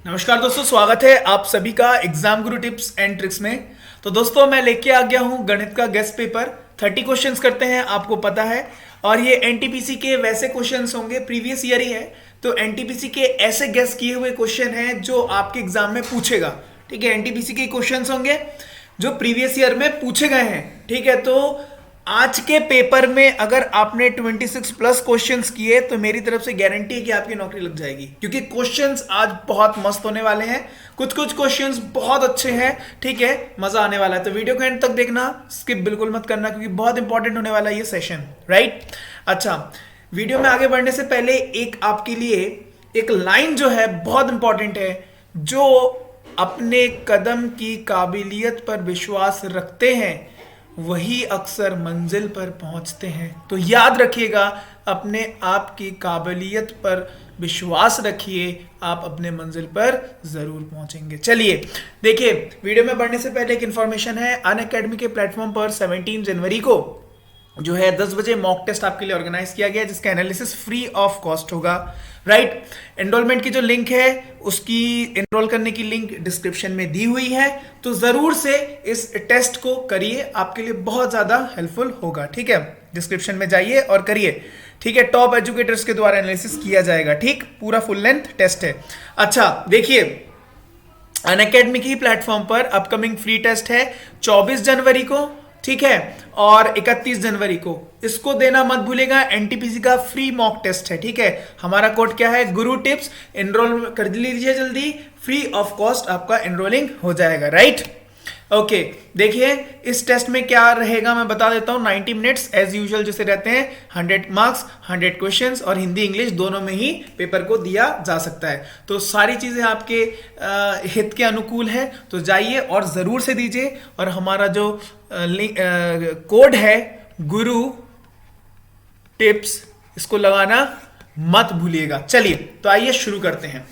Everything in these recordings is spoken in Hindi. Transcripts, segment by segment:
नमस्कार दोस्तों, स्वागत है आप सभी का exam Guru tips and tricks में। तो दोस्तों मैं लेके आ गया हूं गणित का गेस्ट पेपर। 30 क्वेश्चंस करते हैं, आपको पता है। और ये एनटीपीसी के वैसे क्वेश्चंस होंगे, प्रीवियस ईयर ही है। तो एनटीपीसी के ऐसे गेस किए हुए क्वेश्चन हैं जो आपके एग्जाम में पूछेगा। ठीक है, एनटीपीसी के क्वेश्चंस होंगे जो प्रीवियस ईयर में पूछे गए हैं। ठीक है, तो आज के पेपर में अगर आपने 26 प्लस क्वेश्चंस किए तो मेरी तरफ से गारंटी है कि आपकी नौकरी लग जाएगी, क्योंकि क्वेश्चंस आज बहुत मस्त होने वाले हैं। कुछ कुछ क्वेश्चंस बहुत अच्छे हैं। ठीक है, मजा आने वाला है। तो वीडियो को एंड तक देखना, स्किप बिल्कुल मत करना, क्योंकि बहुत इंपॉर्टेंट होने वाला है ये सेशन। राइट, अच्छा, वीडियो में आगे बढ़ने से पहले एक आपके लिए एक लाइन जो है बहुत इंपॉर्टेंट है। जो अपने कदम की काबिलियत पर विश्वास रखते हैं वही अक्सर मंजिल पर पहुंचते हैं। तो याद रखिएगा, अपने आप की काबिलियत पर विश्वास रखिए, आप अपने मंजिल पर जरूर पहुंचेंगे। चलिए देखिए, वीडियो में बढ़ने से पहले एक इंफॉर्मेशन है। अनअकैडमी के प्लेटफॉर्म पर 17 जनवरी को जो है 10 बजे मॉक टेस्ट आपके लिए ऑर्गेनाइज किया गया है, जिसका एनालिसिस फ्री ऑफ कॉस्ट होगा। राइट, एनरोलमेंट की जो लिंक है उसकी एनरोल करने की लिंक डिस्क्रिप्शन में दी हुई है। तो जरूर से इस टेस्ट को करिए, आपके लिए बहुत ज्यादा हेल्पफुल होगा। ठीक है, डिस्क्रिप्शन में जाइए और करिए। ठीक है, टॉप एजुकेटर्स के द्वारा एनालिसिस किया जाएगा। ठीक, पूरा फुल लेंथ टेस्ट है। अच्छा देखिए, अनअकैडमी की प्लेटफॉर्म पर अपकमिंग फ्री टेस्ट है 24 जनवरी को। ठीक है, और 31 जनवरी को। इसको देना मत भूलेगा, एनटीपीसी का फ्री मॉक टेस्ट है। ठीक है, हमारा कोड क्या है, गुरु टिप्स। एनरोल कर लीजिए जल्दी, फ्री ऑफ कॉस्ट आपका एनरोलिंग हो जाएगा। राइट, ओके, देखिए इस टेस्ट में क्या रहेगा मैं बता देता हूं। 90 मिनट्स एज यूजुअल जैसे रहते हैं, 100 मार्क्स, 100 क्वेश्चंस, और हिंदी इंग्लिश दोनों में ही पेपर को दिया जा सकता है। तो सारी चीजें आपके हित के अनुकूल है, तो जाइए और जरूर से दीजिए। और हमारा जो कोड है गुरु टिप्स, इसको लगाना मत भूलिएगा। चलिए तो आइए शुरू करते हैं।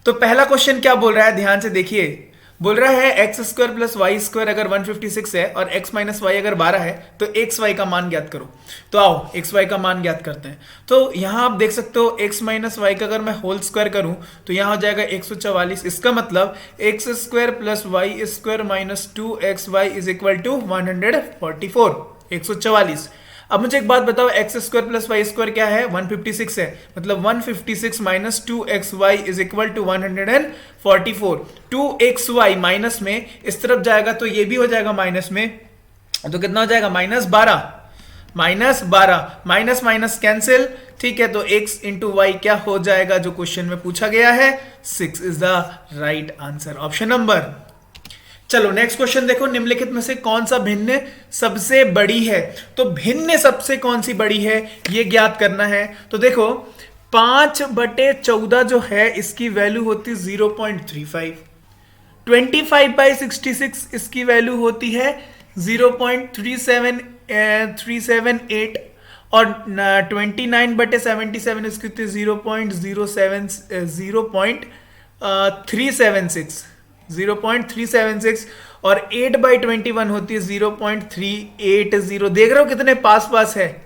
तो पहला क्वेश्चन क्या बोल रहा है, ध्यान से देखिए। बोल रहा है x square plus y square अगर 156 है और एक्स माइनस वाई अगर 12 है तो एक्स वाई का मान ज्ञात करो। तो आओ एक्स वाई का मान ज्ञात करते हैं। तो यहां आप देख सकते हो एक्स माइनस वाई का अगर मैं होल स्क्वायर करूं तो यहां हो जाएगा 144। इसका मतलब x square plus y square minus 2xy is equal to 144, 144। अब मुझे एक बात बताओ, x square plus y square क्या है, 156 है। मतलब 156 minus 2xy is equal to 144। 2xy minus में इस तरफ जाएगा तो ये भी हो जाएगा माइनस में, तो कितना हो जाएगा, -12। Minus minus cancel. ठीक है, तो x इंटू वाई क्या हो जाएगा जो क्वेश्चन में पूछा गया है, 6 is the right answer, option number. चलो नेक्स्ट क्वेश्चन देखो, निम्नलिखित में से कौन सा भिन्न सबसे बड़ी है। तो भिन्न सबसे कौन सी बड़ी है ये ज्ञात करना है। तो देखो 5/14 जो है इसकी वैल्यू होती 0.35। 25/66 इसकी वैल्यू होती है 0.378। और 29/77 इसकी होती है 0.376। और 8/21 होती है 0.380। देख रहे हो कितने पास पास है,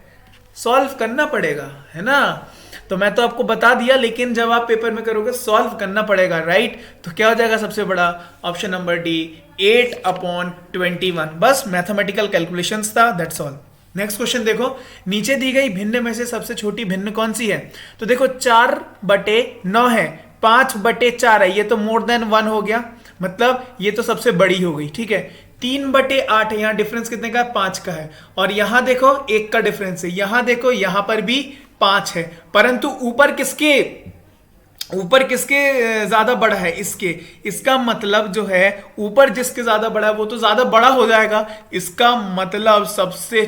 सॉल्व करना पड़ेगा, है ना। तो मैं तो आपको बता दिया, लेकिन जब आप पेपर में करोगे सॉल्व करना पड़ेगा। राइट, तो क्या हो जाएगा सबसे बड़ा, ऑप्शन नंबर डी, 8/21। बस मैथमेटिकल कैलकुलेशंस था, दैट्स ऑल। नेक्स्ट क्वेश्चन देखो, नीचे दी गई भिन्न में से सबसे छोटी भिन्न कौन सी है। तो देखो 4/9 है, 5/4 है, ये तो मोर देन 1 हो गया, मतलब ये तो सबसे बड़ी हो गई। ठीक है, 3/8 है, यहां डिफरेंस कितने का है, 5 का है। और यहां देखो 1 का डिफरेंस है, यहां देखो यहां पर भी 5 है, परंतु ऊपर किसके ज्यादा बड़ा है, इसके। इसका मतलब जो है ऊपर जिसके ज्यादा बड़ा है वो तो ज्यादा बड़ा हो जाएगा। इसका मतलब सबसे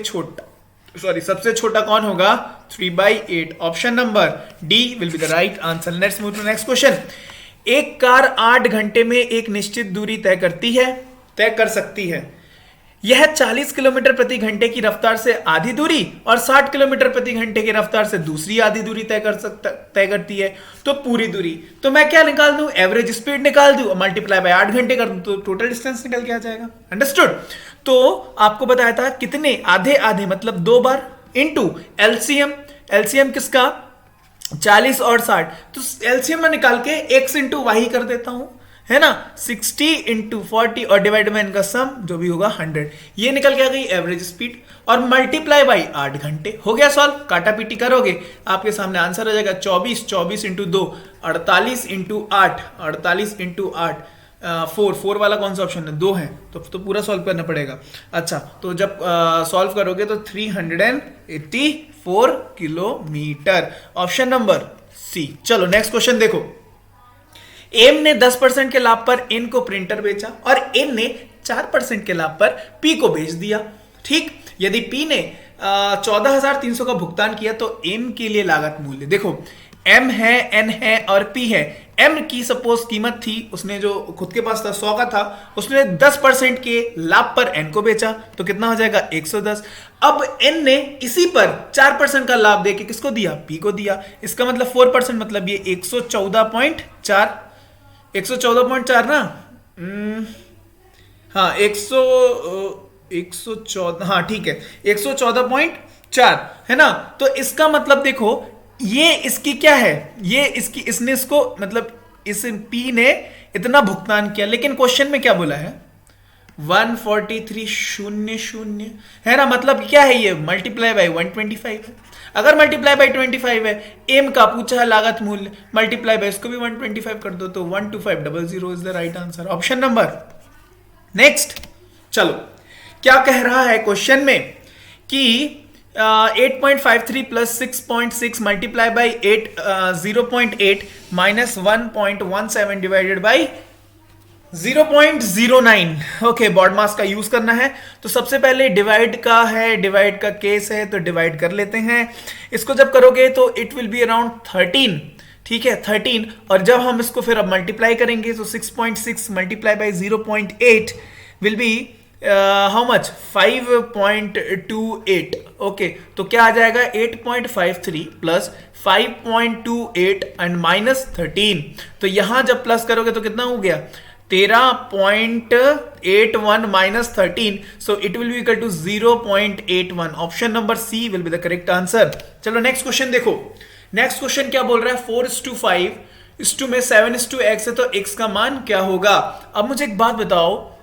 छोटा कौन होगा, 3/8, option number D will be the right answer. Let's move to next question. एक कार 8 घंटे में एक निश्चित दूरी तय कर सकती है। यह 40 किलोमीटर प्रति घंटे की रफ्तार से आधी दूरी और 60 किलोमीटर प्रति घंटे की रफ्तार से दूसरी आधी दूरी तय करती है। तो पूरी दूरी, तो मैं क्या निकाल दूं, एवरेज स्पीड निकाल दूं, मल्टीप्लाई बाय 8 घंटे कर दूं तो टोटल डिस्टेंस निकल के आ जाएगा। अंडरस्टूड। तो आपको बताया था कितने, आधे आधे मतलब 2 बार, इनटू एलसीएम। एलसीएम किसका, 40 और 60, तो एलसीएम में निकाल के x इंटू वाई कर देता हूं, है ना। 60 इंटू 40 और डिवाइड में इनका सम जो भी होगा 100, ये निकल के आ गई एवरेज स्पीड, और मल्टीप्लाई बाई 8 घंटे। हो गया सॉल्व, काटा पीटी करोगे आपके सामने आंसर हो जाएगा 24 इंटू 2 48 इंटू 8 48 इंटू 8 4 वाला कौन सा ऑप्शन है, 2 है, तो पूरा सॉल्व करना पड़ेगा। अच्छा, तो जब सॉल्व करोगे तो 384 किलोमीटर, ऑप्शन नंबर सी। चलो नेक्स्ट क्वेश्चन देखो। एम ने 10% के लाभ पर एन को प्रिंटर बेचा और एन ने 4% के लाभ पर पी को बेच दिया। ठीक, यदि पी ने 14,300 का भुगतान किया तो एम के लिए लागत मूल्य, देखो एम है, एन है और पी है। एम की सपोज कीमत थी, उसने जो खुद के पास था 100 का था, उसने 10% के लाभ पर एन को बेचा तो कितना हो जाएगा 110। अब एन ने इसी पर 4% का लाभ देके किसको दिया, पी को दिया। इसका मतलब 4%, मतलब ये 114.4 ना, हाँ 114, हाँ ठीक है 114.4 है ना। तो इसका मतलब देखो ये इसकी क्या है, ये इसकी, इसने इसको मतलब इस पी ने इतना भुगतान किया, लेकिन क्वेश्चन में क्या बोला है 143,000 है ना। मतलब क्या है, ये मल्टीप्लाई बाय 125 है। अगर मल्टीप्लाई बाय 25 है, एम का पूछा है लागत मूल्य, मल्टीप्लाई बाय इसको भी 125 कर दो तो 12500 is the right answer, option number. Next, चलो क्या कह रहा है क्वेश्चन में कि 8.53 plus 6.6 multiply by 0.8 minus 1.17 divided by 0.09। Okay, BODMAS का यूज करना है, तो सबसे पहले डिवाइड का है, डिवाइड का केस है, तो डिवाइड कर लेते हैं। इसको जब करोगे तो इट विल बी अराउंड 13, ठीक है 13, और जब हम इसको फिर अब मल्टीप्लाई करेंगे तो 6.6 multiply by 0.8 will be how much 5.28। Okay, तो क्या आ जाएगा 8.53 प्लस 5.28 एंड माइनस 13, तो यहां जब प्लस करोगे तो कितना हो गया 13.81 minus 13, so it will be equal to 0.81। Option number C will be the correct answer. चलो नेक्स्ट क्वेश्चन देखो। नेक्स्ट क्वेश्चन क्या बोल रहा है, 4:5 में 7:x है, तो x का मान क्या होगा। अब मुझे एक बात बताओ,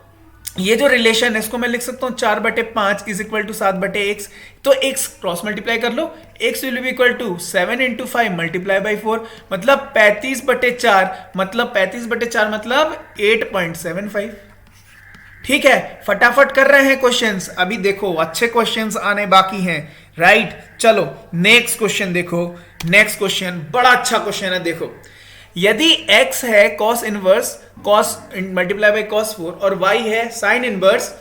ये जो रिलेशन है इसको मैं लिख सकता हूं 4/5 इज इक्वल टू 7/x, तो x क्रॉस मल्टीप्लाई कर लो, x will be equal to 7 into 5 multiply by 4, मतलब 35/4, मतलब 35/4 मतलब 8.75। ठीक है, फटाफट कर रहे हैं क्वेश्चंस, अभी देखो अच्छे क्वेश्चंस आने बाकी हैं, राइट। चलो नेक्स्ट क्वेश्चन देखो। नेक्स्ट क्वेश्चन बड़ा अच्छा क्वेश्चन है, देखो यदि x है cos inverse cos multiply by cos 4 और y है sin इनवर्स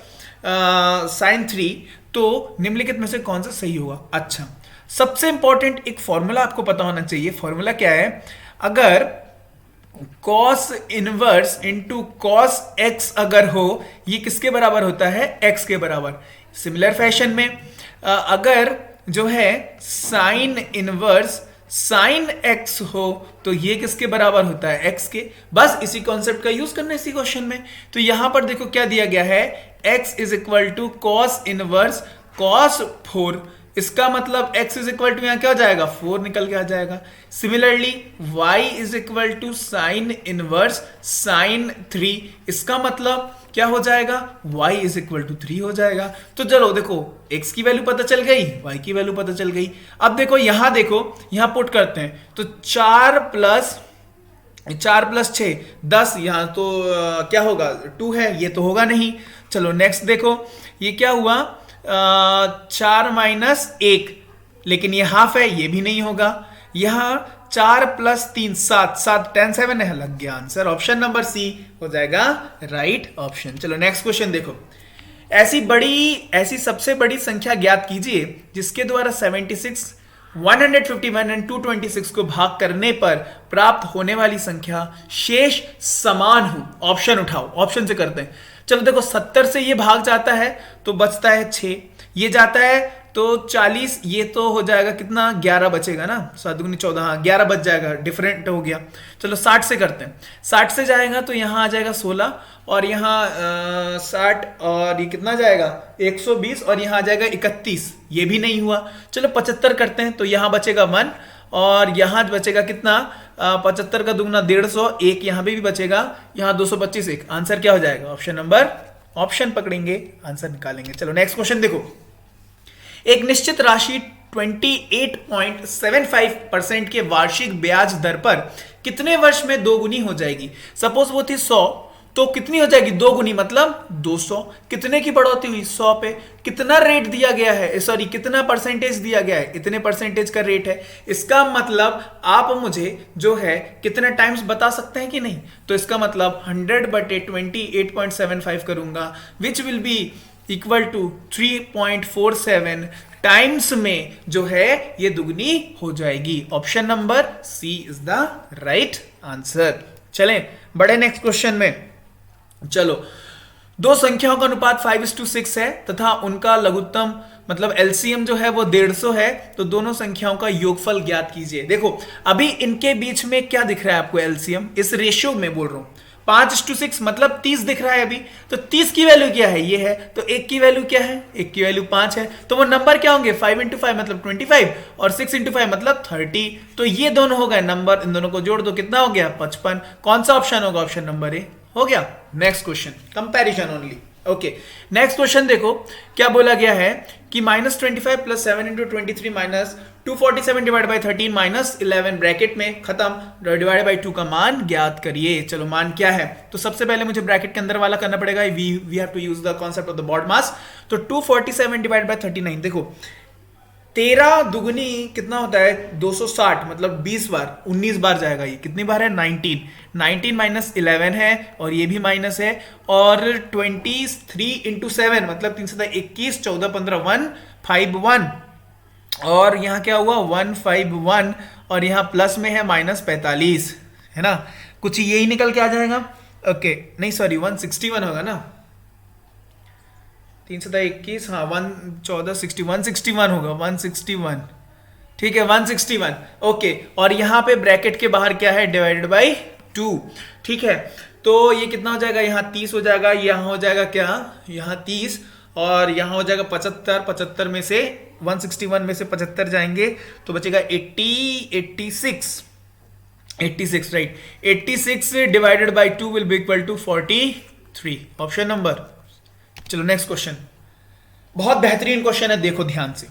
sin 3, तो निम्नलिखित में से कौन सा सही होगा। अच्छा, सबसे इंपॉर्टेंट एक फॉर्मूला आपको पता होना चाहिए। फॉर्मूला क्या है, अगर cos inverse into cos x अगर हो, ये किसके बराबर होता है, x के बराबर। सिमिलर फैशन में अगर जो है sin इनवर्स साइन x हो तो ये किसके बराबर होता है, x के। बस इसी कॉन्सेप्ट का यूज करना है इसी क्वेश्चन में। तो यहां पर देखो क्या दिया गया है, x is equal to cos inverse cos 4, इसका मतलब x इज इक्वल टू यहां क्या हो जाएगा 4 निकल के आ जाएगा। Similarly y is equal to sine inverse sine 3, इसका मतलब क्या हो जाएगा y इज इक्वल टू 3 हो जाएगा। तो चलो देखो x की वैल्यू पता चल गई, y की वैल्यू पता चल गई। अब देखो यहां पुट करते हैं, तो 4 प्लस 6 10, यहां तो क्या होगा 2 है, ये तो होगा नहीं। चलो नेक्स्ट देखो, ये क्या हुआ 4 माइनस 1, लेकिन ये हाफ है, ये भी नहीं होगा। यहां 4 प्लस 3 7 7 10 7 है, लग गया आंसर, ऑप्शन नंबर सी हो जाएगा राइट ऑप्शन। चलो नेक्स्ट क्वेश्चन देखो। ऐसी सबसे बड़ी संख्या ज्ञात कीजिए जिसके द्वारा 76 151 एंड 226 को भाग करने पर प्राप्त होने वाली संख्या शेष समान हो। ऑप्शन उठाओ, ऑप्शन से करते हैं। चलो देखो 70 से ये भाग जाता है तो बचता है 6, ये जाता है तो 40, ये तो हो जाएगा कितना 11 बचेगा ना, 7 दूनी 14, हाँ 11 बच जाएगा, डिफरेंट हो गया। चलो 60 से करते हैं, 60 से जाएगा तो यहाँ आ जाएगा 16 और यहाँ 60 और ये कितना जाएगा 120 और यहाँ आ जाएगा 31, ये भी नहीं हुआ। चलो 75 करते हैं तो यहाँ बचेगा 1 और यहाँ बचेगा कितना 75 का दुगना 150, एक यहाँ पे भी बचेगा, यहाँ 225 एक। आंसर क्या हो जाएगा? ऑप्शन पकड़ेंगे, आंसर निकालेंगे। चलो नेक्स्ट क्वेश्चन देखो। एक निश्चित राशि 28.75% के वार्षिक ब्याज दर पर कितने वर्ष में दोगुनी हो जाएगी? सपोज वो थी 100, तो कितनी हो जाएगी? दोगुनी, मतलब 200। कितने की बढ़ोतरी हुई? 100 पे। कितना रेट दिया गया है, सॉरी कितना परसेंटेज दिया गया है? इतने परसेंटेज का रेट है। इसका मतलब आप मुझे जो है कितने टाइम्स बता सकते हैं कि नहीं? तो इसका मतलब 100/28.75 करूंगा, which will be equal to 3.47 times में जो है ये दुगनी हो जाएगी। Option number C is the right answer. चलें बड़े नेक्स्ट क्वेश्चन में। चलो, दो संख्याओं का अनुपात 5:6 है तथा उनका लघुत्तम मतलब एलसीएम जो है वो 150 है, तो दोनों संख्याओं का योगफल ज्ञात कीजिए। देखो अभी इनके बीच में क्या दिख रहा है आपको? एलसीएम, इस रेशियो में बोल रहा हूं, 5:6 मतलब 30 दिख रहा है अभी। तो 30 की वैल्यू क्या है? ये है। तो एक की वैल्यू क्या है? एक की वैल्यू 5 है। तो वो नंबर क्या होंगे? 5 × 5 मतलब 25 और 6 × 5 मतलब 30। तो ये दोनों हो गए नंबर, इन दोनों को जोड़ दो, कितना हो गया? 55। कौन सा ऑप्शन होगा? ऑप्शन नंबर ए हो गया। Next question, comparison only. Okay, next question देखो क्या बोला गया है कि -25 + 7 × 23 -247 / 13 -11 ब्रैकेट में खत्म डिवाइडेड बाई 2 का मान ज्ञात करिए। चलो मान क्या है? तो सबसे पहले मुझे ब्रैकेट के अंदर वाला करना पड़ेगा। We have to use the concept of the BODMAS. तो 247 / 39, देखो 13 दुगुनी कितना होता है? 260, मतलब 20 बार, 19 बार जाएगा। ये कितनी बार है? 19 -11 है और ये भी माइनस है। और 23 × 7 मतलब 3 × 21, 14 15 151 और यहाँ क्या हुआ? 151 और यहाँ प्लस में है -45, है ना? कुछ यही निकल के आ जाएगा। ओके नहीं सॉरी 161 होगा ना, 3 × 21, हाँ 161 होगा, 161, ठीक है 161। ओके, और यहाँ पे ब्रैकेट के बाहर क्या है? डिवाइडेड बाई 2, ठीक है। तो ये कितना हो जाएगा? यहाँ 30 हो जाएगा, यहाँ हो जाएगा क्या? यहाँ 30 और यहाँ हो जाएगा 75। 75 में से 161 में से 75 जाएंगे तो बचेगा 86 right. 86 divided by 2 will be equal to 43। Option number. चलो नेक्स्ट क्वेश्चन, बहुत बेहतरीन क्वेश्चन है, देखो ध्यान से।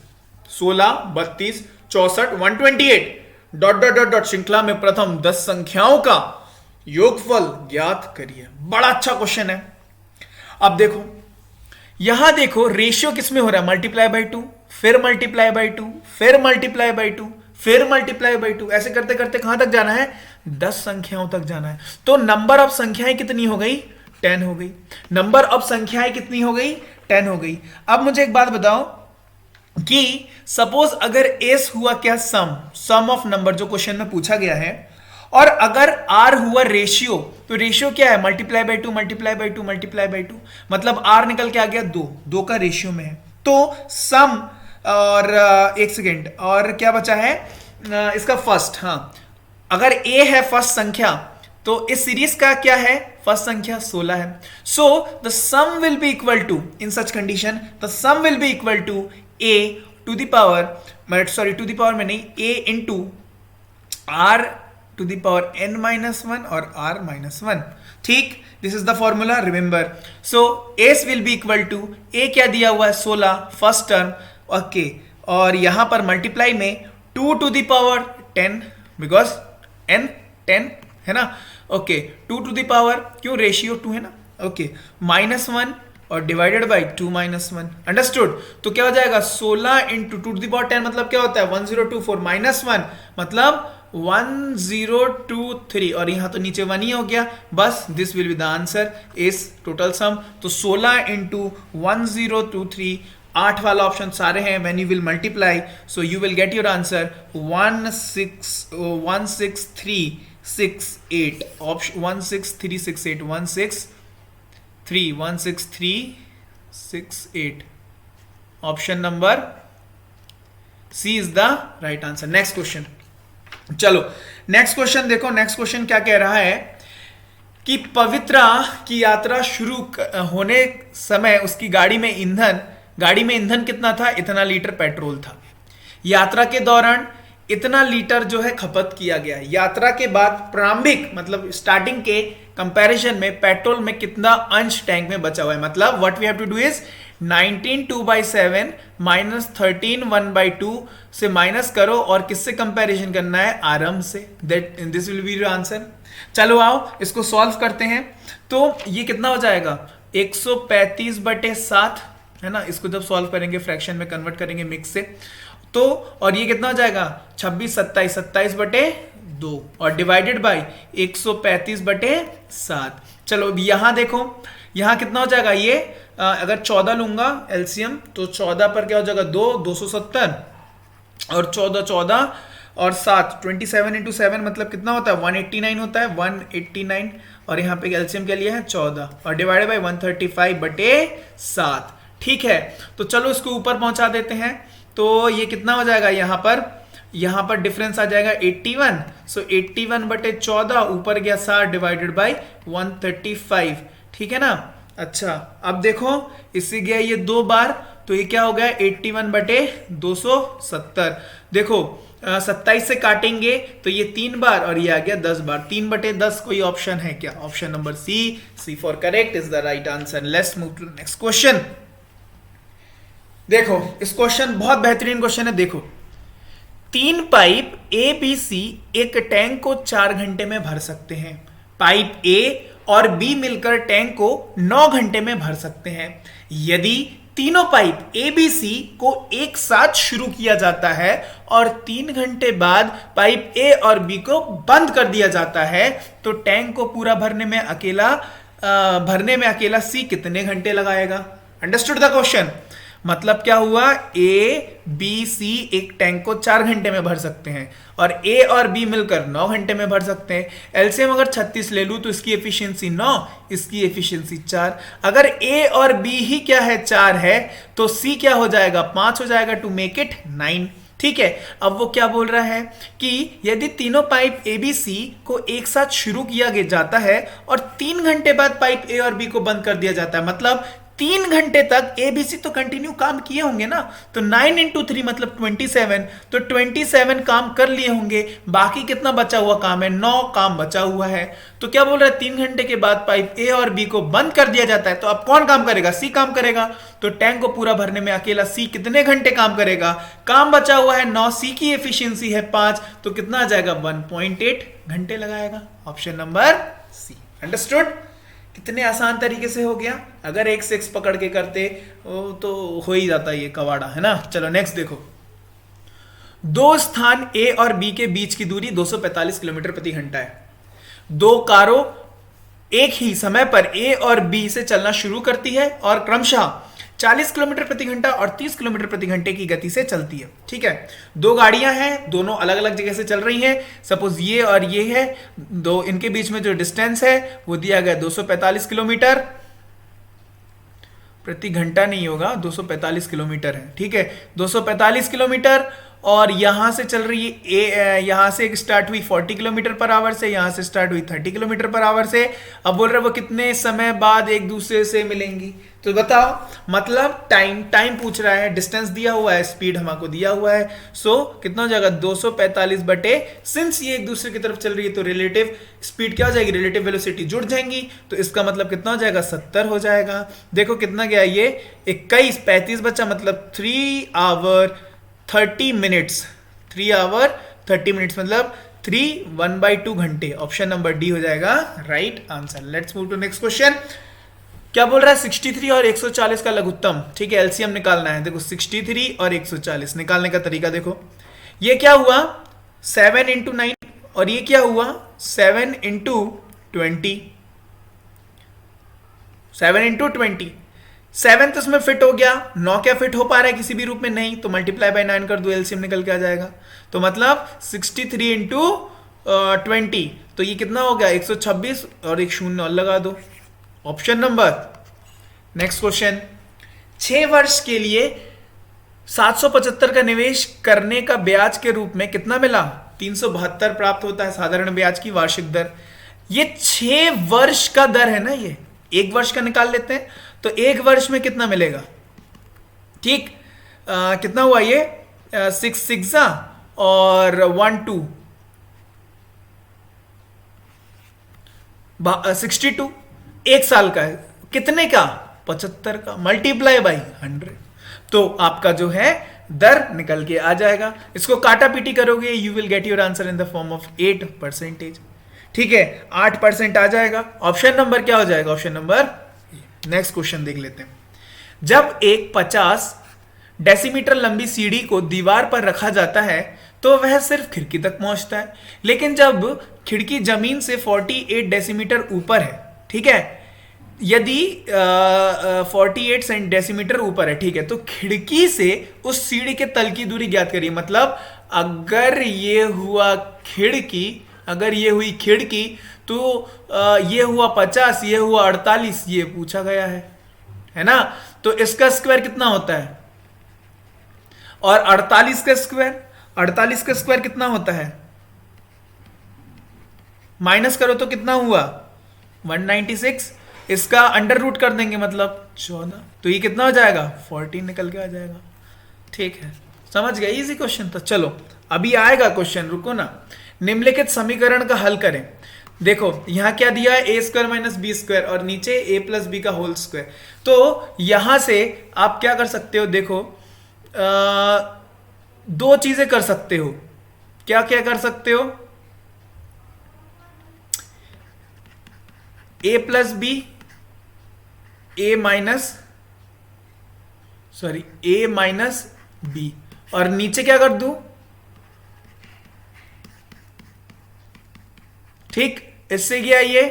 16, 32, 64, 128 ... श्रृंखला में प्रथम 10 संख्याओं का योगफल ज्ञात करिए। बड़ा अच्छा क्वेश्चन है। अब देखो यहां देखो रेशियो किसमें हो रहा है? मल्टीप्लाई बाई 2, फिर मल्टीप्लाई बाई 2, फिर मल्टीप्लाई बाई 2, फिर मल्टीप्लाई बाई 2, ऐसे करते करते कहां तक जाना है? 10 संख्याओं तक जाना है। तो नंबर ऑफ संख्याएं कितनी हो गई? 10 हो गई। नंबर ऑफ संख्याएं कितनी हो गई? 10 हो गई। अब मुझे एक बात बताओ कि सपोज अगर एस हुआ क्या? सम ऑफ नंबर, जो क्वेश्चन में पूछा गया है, और अगर आर हुआ रेशियो, तो रेशियो क्या है? Multiply by 2 multiply by 2 multiply by 2, मतलब आर निकल के आ गया 2 का रेशियो में है। तो सम और एक सेकेंड, और क्या बचा है इसका फर्स्ट। हाँ, अगर ए है फर्स्ट संख्या तो इस सीरीज का क्या है? फर्स्ट संख्या 16 है। So the sum will be equal to, in such condition the sum will be equal to a to the power, sorry to the power में नहीं, a into r to the power n-1 और r-1। ठीक, this is the formula, remember. So s will be equal to, a क्या दिया हुआ है? 16 फर्स्ट टर्म, ओके, और यहां पर मल्टीप्लाई में 2 to the power 10 because n 10 है ना। ओके, 2 टू द पावर, क्यों? रेशियो 2 है ना। ओके, -1 और डिवाइडेड बाई 2 -1, अंडरस्टूड। तो क्या हो जाएगा? 16 इंटू 2 टू द पावर 10 मतलब क्या होता है? 1024 -1 मतलब 1023, और यहां तो नीचे 1 ही हो गया बस। This will be the answer is total sum. तो 16 इंटू 1023, 8 वाला ऑप्शन सारे हैं। When you will multiply, so you will get your answer 16368, option 16368, 16368, option number C is the right answer. Next question, चलो नेक्स्ट क्वेश्चन देखो। नेक्स्ट क्वेश्चन क्या कह रहा है कि पवित्रा की यात्रा शुरू होने समय उसकी गाड़ी में ईंधन कितना था? इतना लीटर पेट्रोल था। यात्रा के दौरान इतना लीटर जो है खपत किया गया। यात्रा के बाद प्रारंभिक मतलब स्टार्टिंग के कंपैरिजन में पेट्रोल में कितना अंश टैंक में बचा हुआ है। मतलब what we have to do is 19 2/7 minus 13 1/2 से माइनस करो और किससे कंपैरिजन करना है, आरएम से। That this will be your answer. चलो आओ इसको सॉल्व करते हैं। तो ये कितना हो जाएगा 135/7 है ना। इसको जब सॉल्व करेंगे फ्रैक्शन में कन्वर्ट करेंगे मिक्स से तो, और ये कितना हो जाएगा 26 27 27/2 और डिवाइडेड बाय 135/7। चलो यहां देखो यहां कितना हो जाएगा ये अगर 14 लूंगा एलसीएम तो 14 पर क्या हो जाएगा 270 और 14 और 7 27 इंटू 7 मतलब कितना होता है 189 होता है 189 और यहाँ पे एलसीएम क्या लिया है 14 और डिवाइडेड बाय 135/7। ठीक है तो चलो इसको ऊपर पहुंचा देते हैं। तो ये कितना हो जाएगा यहाँ पर डिफरेंस आ जाएगा 81। सो 81/14 ऊपर गया 7 डिवाइडेड बाय 135। ठीक है ना। अच्छा अब देखो इससे गया ये 2 बार तो ये क्या हो गया 81/270। देखो 27 से काटेंगे तो ये 3 बार और ये आ गया 10 बार। 3/10 कोई ऑप्शन है क्या? Option number C for correct is the right answer. Let's move to next question. देखो इस क्वेश्चन बहुत बेहतरीन क्वेश्चन है। देखो 3 पाइप ए बी सी एक टैंक को 4 घंटे में भर सकते हैं। पाइप ए और बी मिलकर टैंक को 9 घंटे में भर सकते हैं। यदि तीनों पाइप ए बी सी को एक साथ शुरू किया जाता है और 3 घंटे बाद पाइप ए और बी को बंद कर दिया जाता है तो टैंक को पूरा भरने में अकेला सी कितने घंटे लगाएगा? Understood the question? मतलब क्या हुआ ए बी सी एक टैंक को 4 घंटे में भर सकते हैं और ए और बी मिलकर 9 घंटे में भर सकते हैं। एलसीएम अगर 36 ले लूं तो इसकी एफिशिएंसी 9, इसकी एफिशिएंसी 4। अगर ए और बी ही क्या है 4 है तो सी क्या हो जाएगा 5 हो जाएगा टू मेक इट 9। ठीक है अब वो क्या बोल रहा है कि यदि तीनों पाइप ए बी सी को एक साथ शुरू किया जाता है और 3 घंटे बाद पाइप ए और बी को बंद कर दिया जाता है मतलब 3 घंटे तक एबीसी तो कंटिन्यू काम किए होंगे ना। तो 9 इंटू 3 मतलब 27 तो 27 काम कर लिए होंगे। बाकी कितना बचा हुआ काम है 9 काम बचा हुआ है। तो क्या बोल रहा है 3 घंटे के बाद पाइप ए और बी को बंद कर दिया जाता है तो अब कौन काम करेगा? सी काम करेगा। तो टैंक को पूरा भरने में अकेला सी कितने घंटे काम करेगा? काम बचा हुआ है 9, सी की एफिशिएंसी है 5 तो कितना आ जाएगा 1.8 घंटे लगाएगा। Option number C. अंडरस्टूड? कितने आसान तरीके से हो गया। अगर एक से पकड़ के करते तो हो ही जाता ये कवाड़ा है ना। चलो नेक्स्ट देखो। 2 स्थान ए और बी के बीच की दूरी 245 किलोमीटर प्रति घंटा है। 2 कारों एक ही समय पर ए और बी से चलना शुरू करती है और क्रमशः 40 किलोमीटर प्रति घंटा और 30 किलोमीटर प्रति घंटे की गति से चलती है। ठीक है 2 गाड़ियां हैं दोनों अलग अलग जगह से चल रही हैं। सपोज ये और ये है दो, इनके बीच में जो डिस्टेंस है वो दिया गया 245 किलोमीटर प्रति घंटा नहीं होगा 245 किलोमीटर है। ठीक है 245 किलोमीटर और यहां से चल रही है यहां से स्टार्ट हुई 40 किलोमीटर पर आवर से, यहां से स्टार्ट हुई 30 किलोमीटर पर आवर से। अब बोल रहे वो कितने समय बाद एक दूसरे से मिलेंगी तो बताओ। मतलब टाइम पूछ रहा है, डिस्टेंस दिया हुआ है, स्पीड हमको दिया हुआ है। सो कितना हो जाएगा 245 बटे सिंस ये एक दूसरे की तरफ चल रही है तो रिलेटिव स्पीड क्या हो जाएगी, रिलेटिव वेलोसिटी जुड़ जाएंगी तो इसका मतलब कितना हो जाएगा 70 हो जाएगा। देखो कितना गया ये 21 35 बचा मतलब 3 आवर 30 मिनट्स 3 आवर 30 मिनट्स मतलब 3 1/2 घंटे। ऑप्शन नंबर डी हो जाएगा right answer. Let's move to next question. क्या बोल रहा है 63 और 140 का लघुत्तम। ठीक है एलसीएम निकालना है। देखो 63 और 140 निकालने का तरीका देखो। ये क्या हुआ 7 इंटू 9 और ये क्या हुआ 7 इंटू 20 7 इंटू 20 7 तो इसमें फिट हो गया 9 क्या फिट हो पा रहा है किसी भी रूप में नहीं तो मल्टीप्लाई बाय 9 कर दो एलसीएम निकल के आ जाएगा। तो मतलब 63 इंटू 20 तो ये कितना हो गया 126 और एक शून्य और लगा दो। Option number next question. 6 वर्ष के लिए 775 का निवेश करने का ब्याज के रूप में कितना मिला 372 प्राप्त होता है साधारण ब्याज की वार्षिक दर। ये 6 वर्ष का दर है ना, ये 1 वर्ष का निकाल लेते हैं तो 1 वर्ष में कितना मिलेगा। ठीक कितना हुआ ये 6 6 और 1 2 62 एक साल का है, कितने का? 75 का, मल्टीप्लाई बाई 100, तो आपका जो है दर निकल के आ जाएगा। इसको काटा पीटी करोगे, you will get your answer in the form of 8%। ठीक है, 8% आ जाएगा। ऑप्शन नंबर क्या हो जाएगा? Option number. नेक्स्ट क्वेश्चन देख लेते हैं। जब एक 50 डेसीमीटर लंबी सीढ़ी को दीवार पर रखा जाता है तो वह सिर्फ खिड़की तक पहुंचता है, लेकिन जब खिड़की जमीन से 48 डेसीमीटर ऊपर है, ठीक है, यदि 48 डेसीमीटर ऊपर है, ठीक है, तो खिड़की से उस सीढ़ी के तल की दूरी ज्ञात करिए। मतलब अगर ये हुआ खिड़की, अगर ये हुई खिड़की, तो ये हुआ 50, ये हुआ 48, ये पूछा गया है ना। तो इसका स्क्वायर कितना होता है? और 48 का स्क्वायर, 48 का स्क्वायर कितना होता है? माइनस करो तो कितना हुआ? 196। इसका अंडर रूट कर देंगे, मतलब 14, तो ये कितना हो जाएगा? 14 निकल के आ जाएगा। ठीक है, समझ गए? इजी क्वेश्चन था। चलो अभी आएगा क्वेश्चन, रुको ना। निम्नलिखित समीकरण का हल करें। देखो यहां क्या दिया है? ए स्क्वायर माइनस बी स्क्वायर और नीचे ए प्लस बी का होल स्क्वायर। तो यहां से आप क्या कर सकते हो? देखो दो चीजें कर सकते हो। क्या क्या कर सकते हो? ए प्लस बी, ए माइनस बी, और नीचे क्या कर दूं? ठीक, इससे गया ये।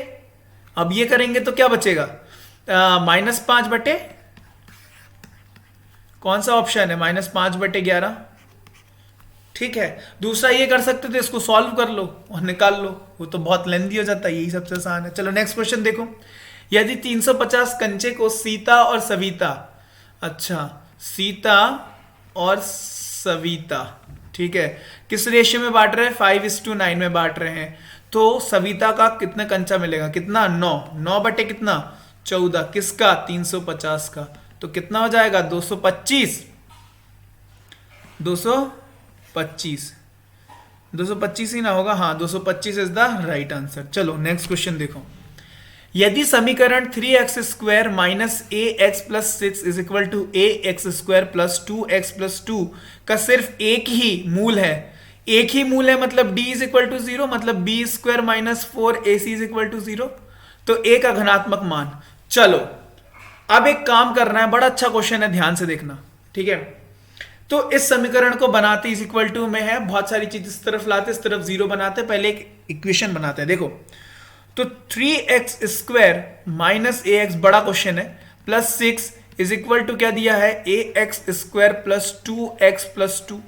अब ये करेंगे तो क्या बचेगा? -5/, कौन सा ऑप्शन है? -5/11। ठीक है, दूसरा ये कर सकते थे, इसको सॉल्व कर लो और निकाल लो, वो तो बहुत लेंदी हो जाता है, यही सबसे आसान है। चलो नेक्स्ट क्वेश्चन देखो। यदि 350 कंचे को सीता और सविता, अच्छा सीता और सविता, ठीक है, किस रेशियो में बांट रहे हैं? 5:9 में बांट रहे हैं। तो सविता का कितना कंचा मिलेगा? कितना? 9 बटे कितना? 14। किसका? 350 का। तो कितना हो जाएगा? 225 ही ना होगा? हाँ, 225 इज द राइट आंसर। चलो नेक्स्ट क्वेश्चन देखो। यदि समीकरण 3x² minus ax plus 6 is equal to ax² plus 2x+2 का सिर्फ एक ही मूल है, एक ही मूल है, मतलब d इज इक्वल टू 0, मतलब b² minus 4ac is equal to 0, तो a का घनात्मक मान। चलो अब एक काम करना है, बड़ा अच्छा क्वेश्चन है, ध्यान से देखना, ठीक है। तो इस समीकरण को बनाते इज इक्वल टू में है, बहुत सारी चीज इस तरफ लाते, इस तरफ 0 बनाते, पहले एक इक्वेशन बनाते हैं। देखो तो 3x² माइनस ax, बड़ा क्वेश्चन है, प्लस 6 इज इक्वल टू क्या दिया है? ax² plus 2x+2।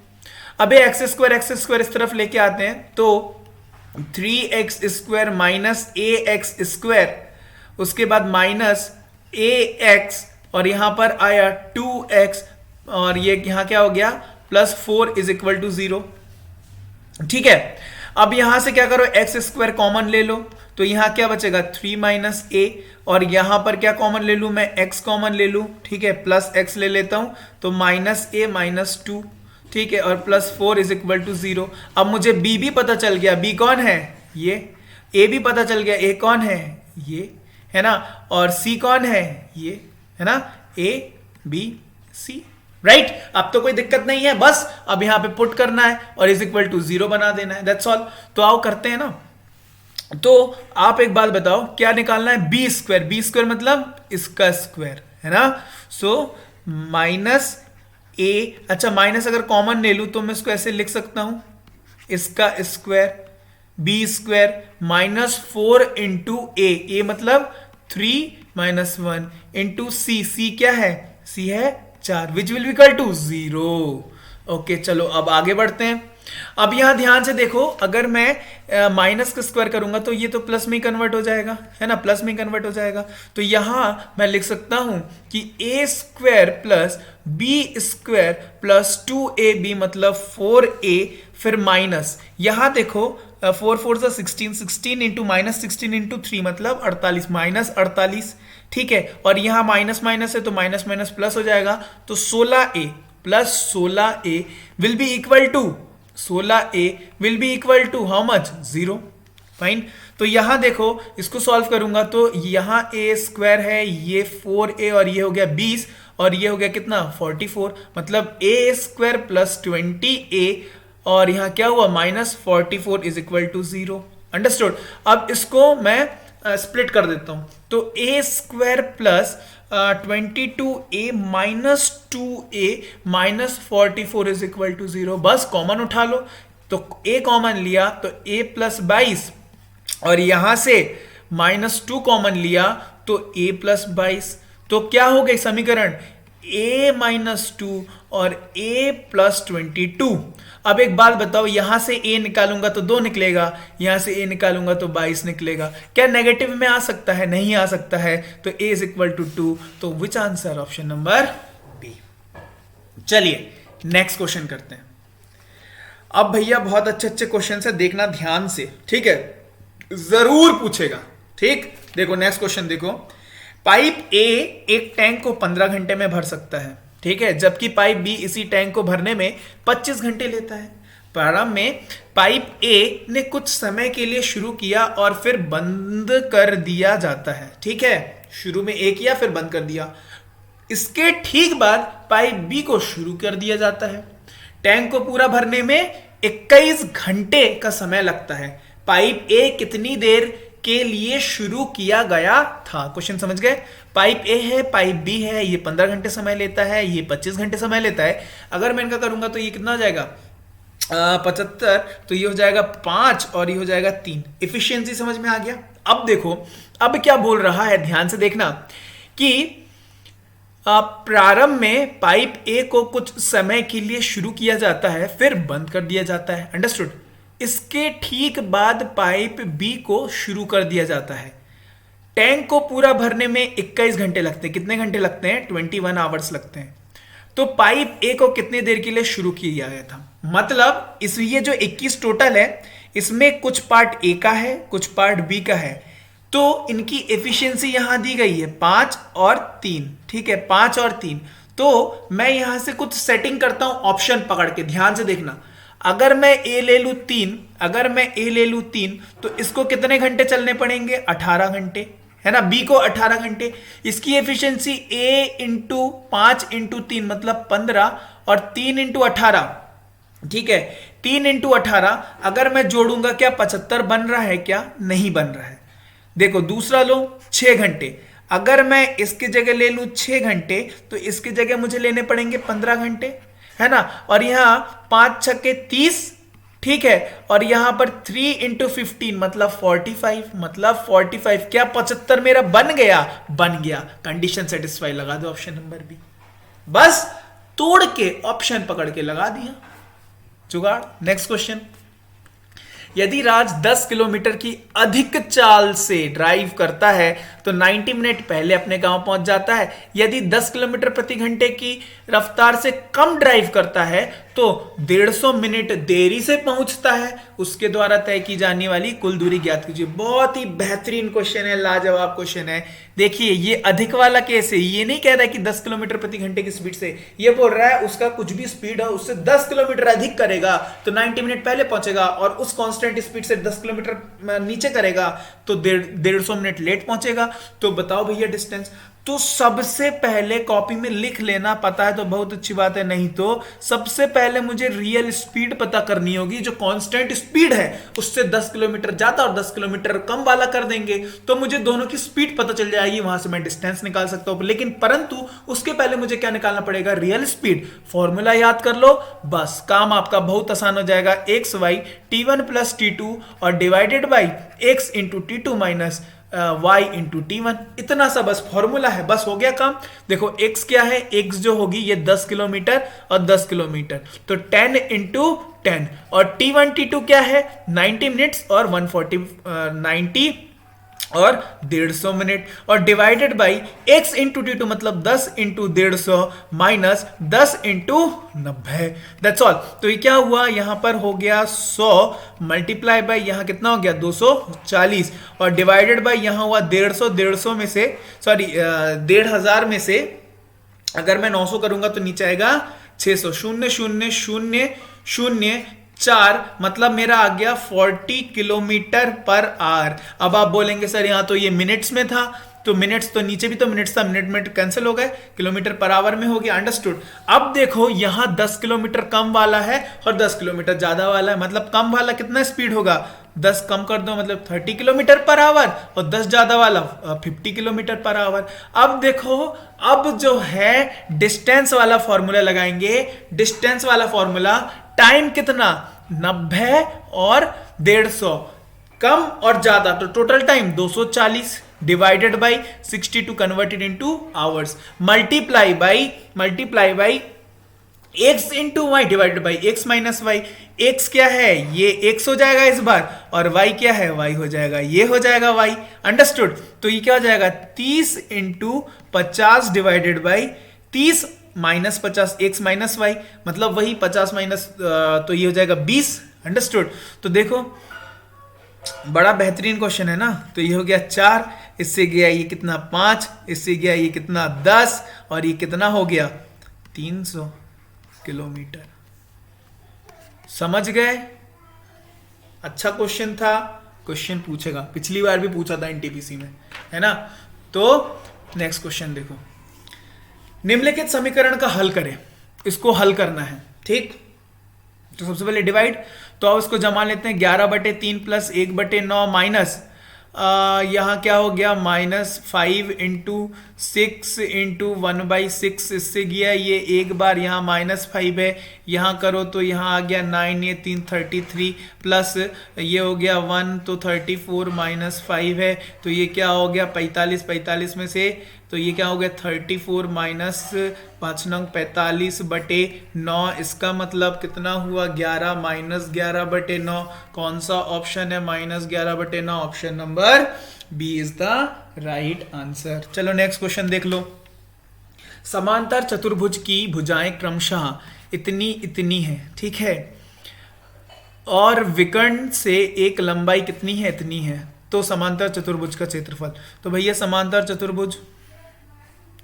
अब x² इस तरफ लेके आते हैं, तो 3x² माइनस ax², उसके बाद माइनस ax, और यहां पर आया 2x, और ये यहां क्या हो गया? +4 इज इक्वल टू 0। ठीक है, अब यहां से क्या करो? x² कॉमन ले लो, तो यहां क्या बचेगा? 3 माइनस a, और यहां पर क्या कॉमन ले लू मैं? x कॉमन ले लू, ठीक है, प्लस x ले लेता हूं, तो -a माइनस 2, ठीक है, और +4 इज इक्वल टू 0। अब मुझे b भी पता चल गया, b कौन है? ये। a भी पता चल गया, a कौन है? ये, है ना, और c कौन है? ये, है ना, a b c, राइट। अब तो कोई दिक्कत नहीं है, बस अब यहां पे पुट करना है और इज इक्वल टू 0 बना देना है, दैट्स ऑल। तो आओ करते हैं ना। तो आप एक बात बताओ, क्या निकालना है? b² मतलब इसका स्क्वायर, है ना। सो माइनस a, अच्छा माइनस अगर कॉमन ले लूं तो मैं इसको ऐसे लिख सकता हूं, इसका स्क्वायर, b² -4 इंटू a मतलब 3 - 1 इंटू c क्या है? c है 4, which will equal to 0। Okay, चलो अब आगे बढ़ते हैं। अब यहां ध्यान से देखो, अगर मैं माइनस का स्क्वायर करूंगा तो ये तो प्लस में ही कन्वर्ट हो जाएगा, है ना, प्लस में ही कन्वर्ट हो जाएगा। तो यहां मैं लिख सकता हूं कि a² plus b² plus 2ab मतलब 4a, फिर माइनस, यहां देखो 4 4 16, 16 इंटू -16 इंटू 3 मतलब 48, -48, ठीक है, और यहां माइनस माइनस है तो माइनस माइनस प्लस हो जाएगा, तो 16a plus 16a will be equal to 16a will be equal to how much, 0। Fine. तो यहां देखो, इसको सॉल्व करूंगा तो यहां a स्क्वायर है, ये 4a और ये हो गया 20 और ये हो गया कितना 44, मतलब a स्क्वायर प्लस 20a और यहां क्या हुआ -44 इज इक्वल टू 0। अंडरस्टूड। अब इसको मैं स्प्लिट कर देता हूं, तो a square plus 22a minus 2a minus 44 is equal to 0। बस कॉमन उठा लो, तो a कॉमन लिया तो a प्लस 22 और यहां से -2 कॉमन लिया तो a प्लस 22। तो क्या हो गई समीकरण, a माइनस 2 और a प्लस 22। अब एक बात बताओ, यहां से a निकालूंगा तो 2 निकलेगा, यहां से a निकालूंगा तो 22 निकलेगा। क्या नेगेटिव में आ सकता है? नहीं आ सकता है। तो a इज इक्वल टू 2। तो which answer, option number B. चलिए नेक्स्ट क्वेश्चन करते हैं। अब भैया बहुत अच्छे अच्छे क्वेश्चन है, देखना ध्यान से, ठीक है, जरूर पूछेगा। ठीक, देखो नेक्स्ट क्वेश्चन देखो। पाइप ए एक टैंक को 15 घंटे में भर सकता है, ठीक है, जबकि पाइप बी इसी टैंक को भरने में 25 घंटे लेता है। प्रारंभ में पाइप ए ने कुछ समय के लिए शुरू किया और फिर बंद कर दिया जाता है, ठीक है, शुरू में ए किया फिर बंद कर दिया। इसके ठीक बाद पाइप बी को शुरू कर दिया जाता है। टैंक को पूरा भरने में 21 घंटे का समय लगता है। पाइप ए कितनी देर के लिए शुरू किया गया था? क्वेश्चन समझ गए? पाइप ए है, पाइप बी है, ये 15 घंटे समय लेता है, ये 25 घंटे समय लेता है। अगर मैं इनका करूंगा तो ये कितना हो जाएगा 75, तो ये हो जाएगा 5 और ये हो जाएगा 3। इफिशियंसी समझ में आ गया? अब देखो, अब क्या बोल रहा है, ध्यान से देखना कि प्रारंभ में पाइप ए को कुछ समय के लिए शुरू किया जाता है फिर बंद कर दिया जाता है। अंडरस्टूड। इसके ठीक बाद पाइप बी को शुरू कर दिया जाता है। टैंक को पूरा भरने में 21 घंटे लगते हैं। कितने घंटे लगते हैं? 21 आवर्स लगते हैं। तो पाइप ए को कितने देर के लिए शुरू किया गया था? मतलब इस ये जो 21 टोटल है, इसमें कुछ पार्ट ए का है, कुछ पार्ट बी का है। तो इनकी एफिशिएंसी यहां दी गई है 5 और 3, ठीक है, 5 और 3। तो मैं यहां से कुछ सेटिंग करता हूं ऑप्शन पकड़ के, ध्यान से देखना। अगर मैं ए ले लूं 3, अगर मैं ए ले लूं 3, तो इसको कितने घंटे चलने पड़ेंगे? 18 घंटे, है ना, बी को 18 घंटे। इसकी एफिशिएंसी ए इंटू 5 इंटू 3 मतलब 15 और 3 इंटू 18, ठीक है, 3 इंटू 18 अगर मैं जोड़ूंगा क्या 75 बन रहा है? क्या नहीं बन रहा है। देखो दूसरा लो 6 घंटे। अगर मैं इसकी जगह ले लूं 6 घंटे तो इसकी जगह मुझे लेने पड़ेंगे 15 घंटे, है ना। और यहां 5 छक्के 30, ठीक है, और यहां पर 3 इंटू 15 मतलब 45, मतलब 45। क्या 75 मेरा बन गया? बन गया। कंडीशन सेटिस्फाई, लगा दो ऑप्शन नंबर बी। बस तोड़ के ऑप्शन पकड़ के लगा दिया, जुगाड़। Next question. यदि राज 10 किलोमीटर की अधिक चाल से ड्राइव करता है तो 90 मिनट पहले अपने गांव पहुंच जाता है। यदि 10 किलोमीटर प्रति घंटे की रफ्तार से कम ड्राइव करता है तो 150 मिनट देरी से पहुंचता है। उसके द्वारा तय की जाने वाली कुल दूरी ज्ञात कीजिए। बहुत ही बेहतरीन क्वेश्चन है, लाजवाब क्वेश्चन है। देखिए ये अधिक वाला केस है, ये नहीं कह रहा है कि 10 किलोमीटर प्रति घंटे की स्पीड से, ये बोल रहा है उसका कुछ भी स्पीड है उससे 10 किलोमीटर अधिक करेगा तो 90 मिनट पहले पहुंचेगा, और उस कांस्टेंट स्पीड से 10 किलोमीटर नीचे करेगा तो 150 मिनट लेट पहुंचेगा। तो बताओ भैया डिस्टेंस। तो सबसे पहले कॉपी में लिख लेना, पता है तो बहुत अच्छी बात है, नहीं तो सबसे पहले मुझे रियल स्पीड पता करनी होगी। जो कांस्टेंट स्पीड है उससे 10 किलोमीटर ज्यादा और 10 किलोमीटर कम वाला कर देंगे तो मुझे दोनों की स्पीड पता चल जाएगी, वहां से मैं डिस्टेंस निकाल सकता हूं। लेकिन परंतु उसके पहले मुझे क्या निकालना पड़ेगा? Real speed. फॉर्मूला याद कर लो, बस काम आपका बहुत आसान हो जाएगा। X Y t1 plus t2 और divided by x into t2 minus y into t1। इतना सा बस फॉर्मूला है, बस हो गया काम। देखो x क्या है? x जो होगी ये 10 किलोमीटर और 10 किलोमीटर, तो 10 इंटू 10, और t1 t2 क्या है? 90 मिनट्स और 90 और 150 मिनट, और divided by x into T2 मतलब 10 into 150 minus 10 into 90। That's all. तो ये क्या हुआ? यहां पर हो गया 100 मल्टीप्लाई बाई यहां कितना हो गया 240, और डिवाइडेड बाई यहां हुआ 150 में से, सॉरी 1500 में से अगर मैं 900 करूंगा तो नीचे आएगा 600। 0 0 0 0 4 मतलब मेरा आ गया 40 किलोमीटर पर आवर। अब आप बोलेंगे सर यहाँ तो ये मिनट्स में था, तो मिनट्स तो नीचे भी तो मिनट्स था, मिनट मिनट कैंसिल हो गए, किलोमीटर पर आवर में हो गया। अंडरस्टूड। अब देखो यहाँ 10 किलोमीटर कम वाला है और 10 किलोमीटर ज्यादा वाला है, मतलब कम वाला कितना स्पीड होगा, 10 कम कर दो मतलब 30 किलोमीटर पर आवर और 10 ज्यादा वाला 50 किलोमीटर पर आवर। अब देखो, अब जो है डिस्टेंस वाला फॉर्मूला लगाएंगे। डिस्टेंस वाला फॉर्मूला, टाइम कितना, 90 और 150, कम और ज्यादा, तो total time 240 divided by 62 converted into hours, multiply by x into Y divided by x minus Y. x क्या है, ये x हो जाएगा इस बार, और y क्या है, y हो जाएगा, ये हो जाएगा y। अंडरस्टूड। तो ये क्या हो जाएगा, 30 into 50 divided by 30 minus 50 x minus Y, मतलब वही 50 माइनस, तो ये हो जाएगा 20। अंडरस्टूड। तो देखो बड़ा बेहतरीन क्वेश्चन है ना। तो ये हो गया 4, इससे गया ये कितना 5, इससे गया ये कितना 10, और ये कितना हो गया 300 किलोमीटर। समझ गए? अच्छा क्वेश्चन था, क्वेश्चन पूछेगा, पिछली बार भी पूछा था एनटीपीसी में, है ना। तो नेक्स्ट क्वेश्चन देखो, निम्नलिखित समीकरण का हल करें। इसको हल करना है, ठीक। तो सबसे पहले डिवाइड, तो अब इसको जमा लेते हैं, 11/3 प्लस 1/9 माइनस यहाँ क्या हो गया, -5 इंटू 6 इंटू 1/6, इससे गया ये एक बार, यहाँ -5 है, यहाँ करो तो यहाँ आ गया 9, ये 3 33 प्लस ये हो गया 1, तो 34 -5 है, तो ये क्या हो गया 45 में से, तो ये क्या हो गया 34 माइनस 5 9 45/9, इसका मतलब कितना हुआ 11 -11/9। कौन सा ऑप्शन है -11/9, option number B is the right answer. चलो नेक्स्ट क्वेश्चन देख लो। समांतर चतुर्भुज की भुजाएं क्रमशः इतनी इतनी है, ठीक है, और विकर्ण से एक लंबाई कितनी है, इतनी है, तो समांतर चतुर्भुज का क्षेत्रफल। तो भैया समांतर चतुर्भुज,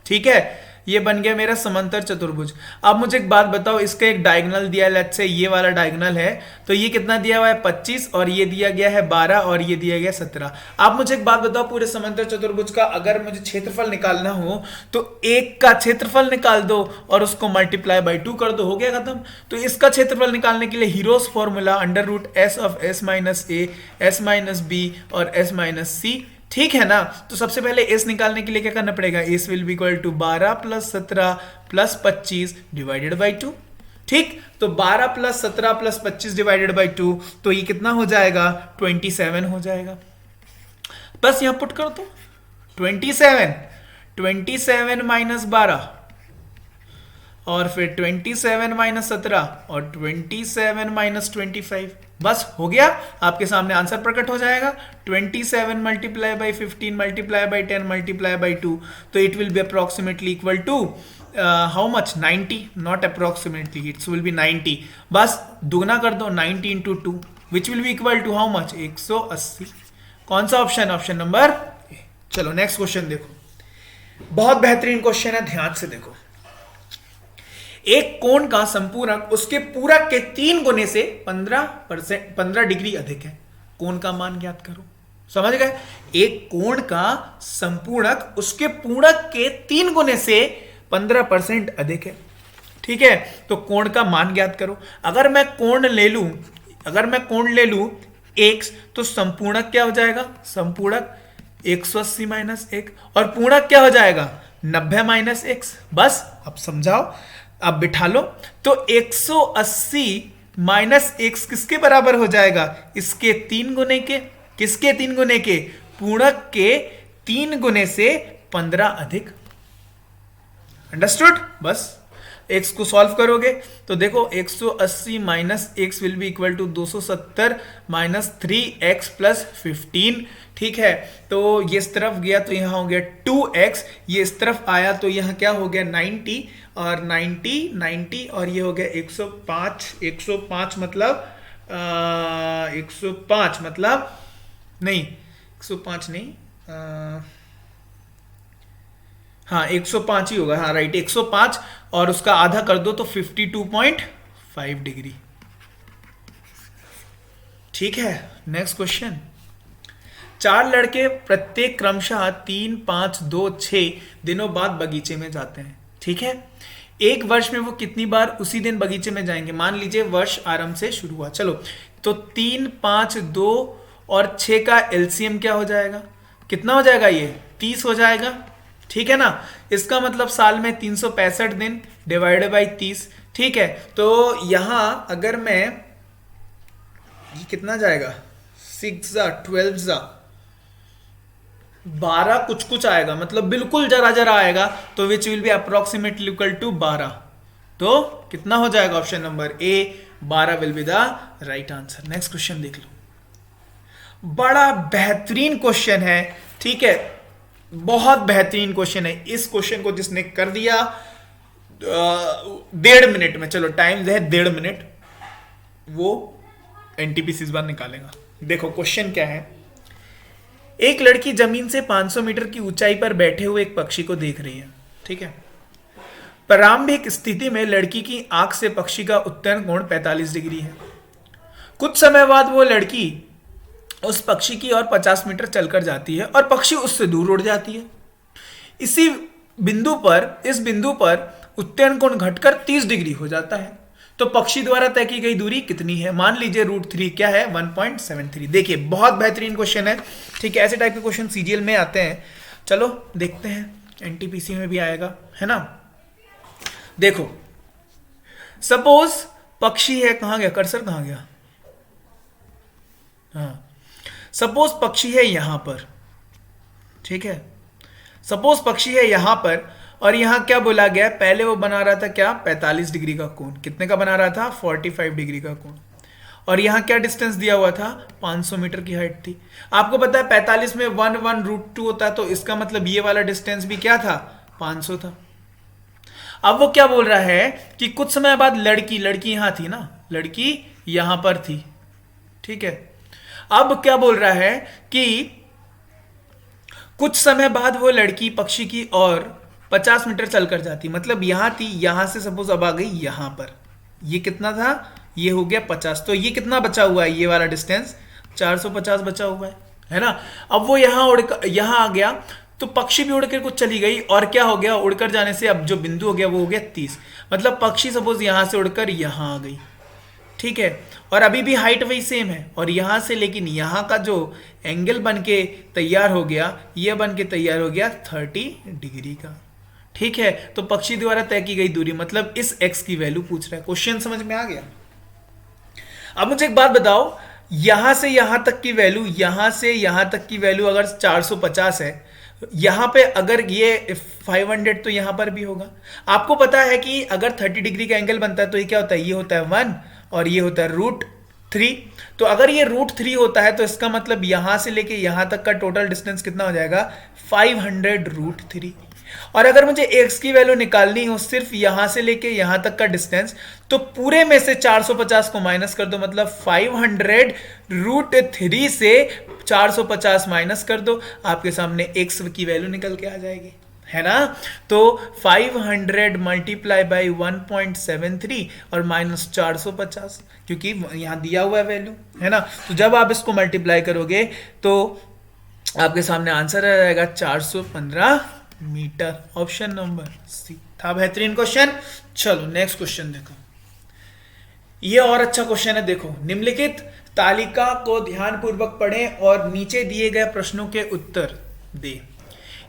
ठीक है, ये बन गया मेरा समांतर चतुर्भुज। अब मुझे एक बात बताओ, इसका एक डायगोनल दिया है, लेट्स से ये वाला डायगोनल है, तो ये कितना दिया हुआ है 25, और ये दिया गया है 12, और ये दिया गया 17। आप मुझे एक बात बताओ, पूरे समांतर चतुर्भुज का अगर मुझे क्षेत्रफल निकालना हो तो एक का क्षेत्रफल निकाल दो और उसको मल्टीप्लाई बाई 2 कर दो, हो गया खत्म। तो इसका क्षेत्रफल निकालने के लिए heroes formula √s of s minus a, s minus b और s माइनस c, ठीक है ना। तो सबसे पहले s निकालने के लिए क्या करना पड़ेगा, s will be equal to 12 plus 17 plus 25 divided by 2, ठीक। तो 12 प्लस 17 प्लस 25 डिवाइडेड बाई 2, तो ये कितना हो जाएगा 27 हो जाएगा। बस यहां पुट कर दो 27 माइनस 12 और फिर 27 माइनस 17 और 27 माइनस 25, बस हो गया, आपके सामने आंसर प्रकट हो जाएगा। 27 multiply by 15 multiply by 10 multiply by 2, तो it will be approximately equal to how much 90, not approximately, it's will be 90। बस दुगना कर दो 90 into 2 which will be equal to how much 180। कौन सा ऑप्शन, ऑप्शन नंबर ए। चलो नेक्स्ट क्वेश्चन देखो, बहुत बेहतरीन क्वेश्चन है, ध्यान से देखो। एक कोण का संपूरक उसके पूरक के 3 गुने से 15 डिग्री अधिक है, कोण का मान ज्ञात करो। समझ गए? एक कोण का संपूरक उसके पूरक के 3 गुने से 15% अधिक है, ठीक है। तो कोण का मान ज्ञात करो। अगर मैं कोण ले लूं x, तो संपूरक क्या हो जाएगा, संपूरक 180 माइनस 1, और पूरक क्या हो जाएगा 90 माइनस x। बस अब समझाओ, अब बिठा लो। तो 180 माइनस x किसके बराबर हो जाएगा, इसके 3 गुने के, किसके 3 गुने के, पूरक के 3 गुने से 15 अधिक। अंडरस्टूड? बस x को सॉल्व करोगे तो देखो 180 minus x will be equal to 270 minus 3x plus 15, ठीक है। तो ये इस तरफ गया तो यहाँ हो गया 2x, ये इस तरफ आया तो यहाँ क्या हो गया 90, और 90 और ये हो गया 105 मतलब 105 मतलब नहीं 105 नहीं, हाँ 105 ही होगा, हाँ राइट 105, और उसका आधा कर दो तो 52.5 डिग्री। ठीक है, नेक्स्ट क्वेश्चन। 4 लड़के प्रत्येक क्रमशः 3, 5, 2, 6 दिनों बाद बगीचे में जाते हैं। ठीक है, एक वर्ष में वो कितनी बार उसी दिन बगीचे में जाएंगे? मान लीजिए वर्ष आरंभ से शुरू हुआ, चलो तो 3, 5, 2 और 6 का एलसीएम क्या हो जाएगा? कितना हो जाएगा? ये 30 हो जाएगा। ठीक है ना, इसका मतलब साल में 365 दिन डिवाइडेड बाई 30। ठीक है, तो यहां अगर मैं, ये कितना जाएगा? 6 जा 12 जा 12 कुछ कुछ आएगा, मतलब बिल्कुल जरा जरा आएगा, तो which will be approximately equal to 12। तो कितना हो जाएगा? Option number A 12 will be the right answer. Next question देख लो, बड़ा बेहतरीन क्वेश्चन है। ठीक है, बहुत बेहतरीन क्वेश्चन है। इस क्वेश्चन को जिसने कर दिया 1.5 मिनट में, चलो टाइम है 1.5 मिनट, वो एनटीपीसी इस बार निकालेगा। देखो क्वेश्चन क्या है। एक लड़की जमीन से 500 मीटर की ऊंचाई पर बैठे हुए एक पक्षी को देख रही है। ठीक है, प्रारंभिक स्थिति में लड़की की आंख से पक्षी का उत्तरण कोण 45 डिग्री है। कुछ समय बाद वो लड़की उस पक्षी की ओर 50 मीटर चलकर जाती है और पक्षी उससे दूर उड़ जाती है। इस बिंदु पर उत्तरण कोण घटकर 30 डिग्री हो जाता है। तो पक्षी द्वारा तय की गई दूरी कितनी है? मान लीजिए √3 क्या है? 1.73। देखिए बहुत बेहतरीन क्वेश्चन है। ठीक है, ऐसे टाइप के क्वेश्चन सीजीएल में आते हैं। चलो देखते हैं, एनटीपीसी में भी आएगा, है ना। देखो सपोज पक्षी है, कहां गया कर्सर, कहां गया? हाँ, सपोज पक्षी है यहां पर। ठीक है, सपोज पक्षी है यहां पर और यहां क्या बोला गया? पहले वो बना रहा था क्या? 45 डिग्री का कोण। कितने का बना रहा था? 45 डिग्री का कोण। और यहां क्या डिस्टेंस दिया हुआ था? 500 मीटर की हाइट थी। आपको पता है 45 में 1 √2 होता है, तो इसका मतलब ये वाला डिस्टेंस भी क्या था? 500 था। अब वो क्या बोल रहा है कि कुछ समय बाद लड़की यहां थी ना, लड़की यहां पर थी। ठीक है, अब क्या बोल रहा है कि कुछ समय बाद वो लड़की पक्षी की ओर 50 मीटर चलकर जाती, मतलब यहां थी, यहां से सपोज अब आ गई यहां पर। ये कितना था? ये हो गया 50। तो ये कितना बचा हुआ है? ये वाला डिस्टेंस 450 बचा हुआ है ना। अब वो यहां आ गया, तो पक्षी भी उड़कर कुछ चली गई और क्या हो गया? उड़कर जाने से अब जो बिंदु हो गया वो हो गया 30। मतलब पक्षी सपोज यहां से उड़कर यहां आ गई। ठीक है, और अभी भी हाइट वही सेम है, और यहां से लेकिन यहां का जो एंगल बन के तैयार हो गया, ये बन के तैयार हो गया 30 डिग्री का। ठीक है, तो पक्षी द्वारा तय की गई दूरी, मतलब इस x की वैल्यू पूछ रहा है। क्वेश्चन समझ में आ गया? अब मुझे एक बात बताओ, यहां से यहां तक की वैल्यू, यहां से यहां तक की वैल्यू अगर 450 है, यहां पे अगर ये 500 तो यहां पर भी होगा। आपको पता है कि अगर 30 डिग्री का एंगल बनता है तो ये क्या होता है? ये होता है 1 और ये होता है √3। तो अगर ये √3 होता है तो इसका मतलब यहां से लेके यहां तक का टोटल डिस्टेंस कितना हो जाएगा? 500 √3। और अगर मुझे x की वैल्यू निकालनी हो सिर्फ यहां से लेके यहां तक का डिस्टेंस, तो पूरे में से 450 को माइनस कर दो, मतलब 500 √3 से 450 माइनस कर दो, आपके सामने x की वैल्यू निकल के आ जाएगी, है ना। तो 500 मल्टीप्लाई बाई 1.73 और माइनस 450, क्योंकि यहां दिया हुआ है वैल्यू, है ना। तो जब आप इसको मल्टीप्लाई करोगे तो आपके सामने आंसर आ जाएगा 415 मीटर। ऑप्शन नंबर सी था बेहतरीन क्वेश्चन। चलो नेक्स्ट क्वेश्चन देखो, ये और अच्छा क्वेश्चन है। देखो, निम्नलिखित तालिका को ध्यानपूर्वक पढ़ें और नीचे दिए गए प्रश्नों के उत्तर दें।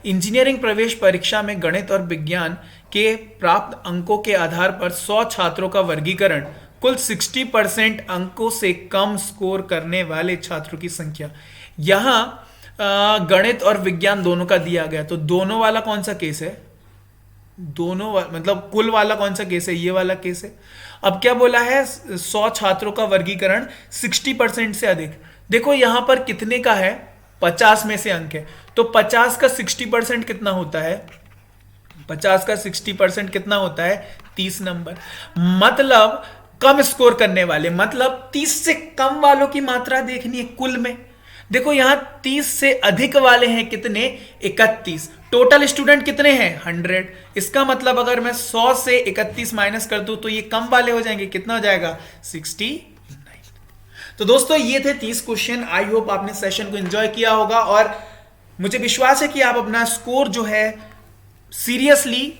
इंजीनियरिंग प्रवेश परीक्षा में गणित और विज्ञान के प्राप्त अंकों के आधार पर 100 छात्रों का वर्गीकरण, कुल 60% अंकों से कम स्कोर करने वाले छात्रों की संख्या। यहां गणित और विज्ञान दोनों का दिया गया, तो दोनों वाला कौन सा केस है? मतलब कुल वाला कौन सा केस है? ये वाला केस है। अब क्या बोला है? 100 छात्रों का वर्गीकरण 60% से अधिक। देखो यहां पर कितने का है? 50 में से अंक है, तो 50 का 60% कितना होता है? 50 का 60% कितना होता है? 30 नंबर। मतलब कम स्कोर करने वाले, मतलब 30 से कम वालों की मात्रा देखनी है कुल में। देखो यहां 30 से अधिक वाले हैं कितने? 31। टोटल स्टूडेंट कितने हैं? 100। इसका मतलब अगर मैं 100 से 31 माइनस कर दूं तो ये कम वाले हो जाएंगे, कितना हो जाएगा? 69। तो दोस्तों ये थे 30 क्वेश्चन। आई होप आपने सेशन को एंजॉय किया होगा और मुझे विश्वास है कि आप अपना स्कोर जो है सीरियसली,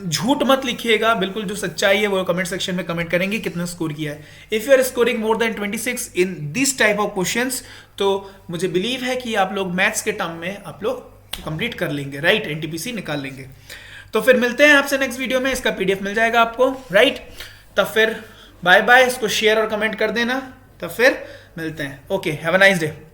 झूठ मत लिखिएगा, बिल्कुल जो सच्चाई है वो कमेंट सेक्शन में कमेंट करेंगे कितना स्कोर किया है। If you are scoring more than 26 in this type of questions, तो मुझे बिलीव है कि आप लोग मैथ्स के टर्म में आप लोग कंप्लीट कर लेंगे, राइट, एनटीपीसी निकाल लेंगे। तो फिर मिलते हैं आपसे नेक्स्ट वीडियो में, इसका पीडीएफ मिल जाएगा आपको, राइट। तब फिर बाय बाय, इसको शेयर और कमेंट कर देना, तब फिर मिलते हैं। Okay, have a nice day.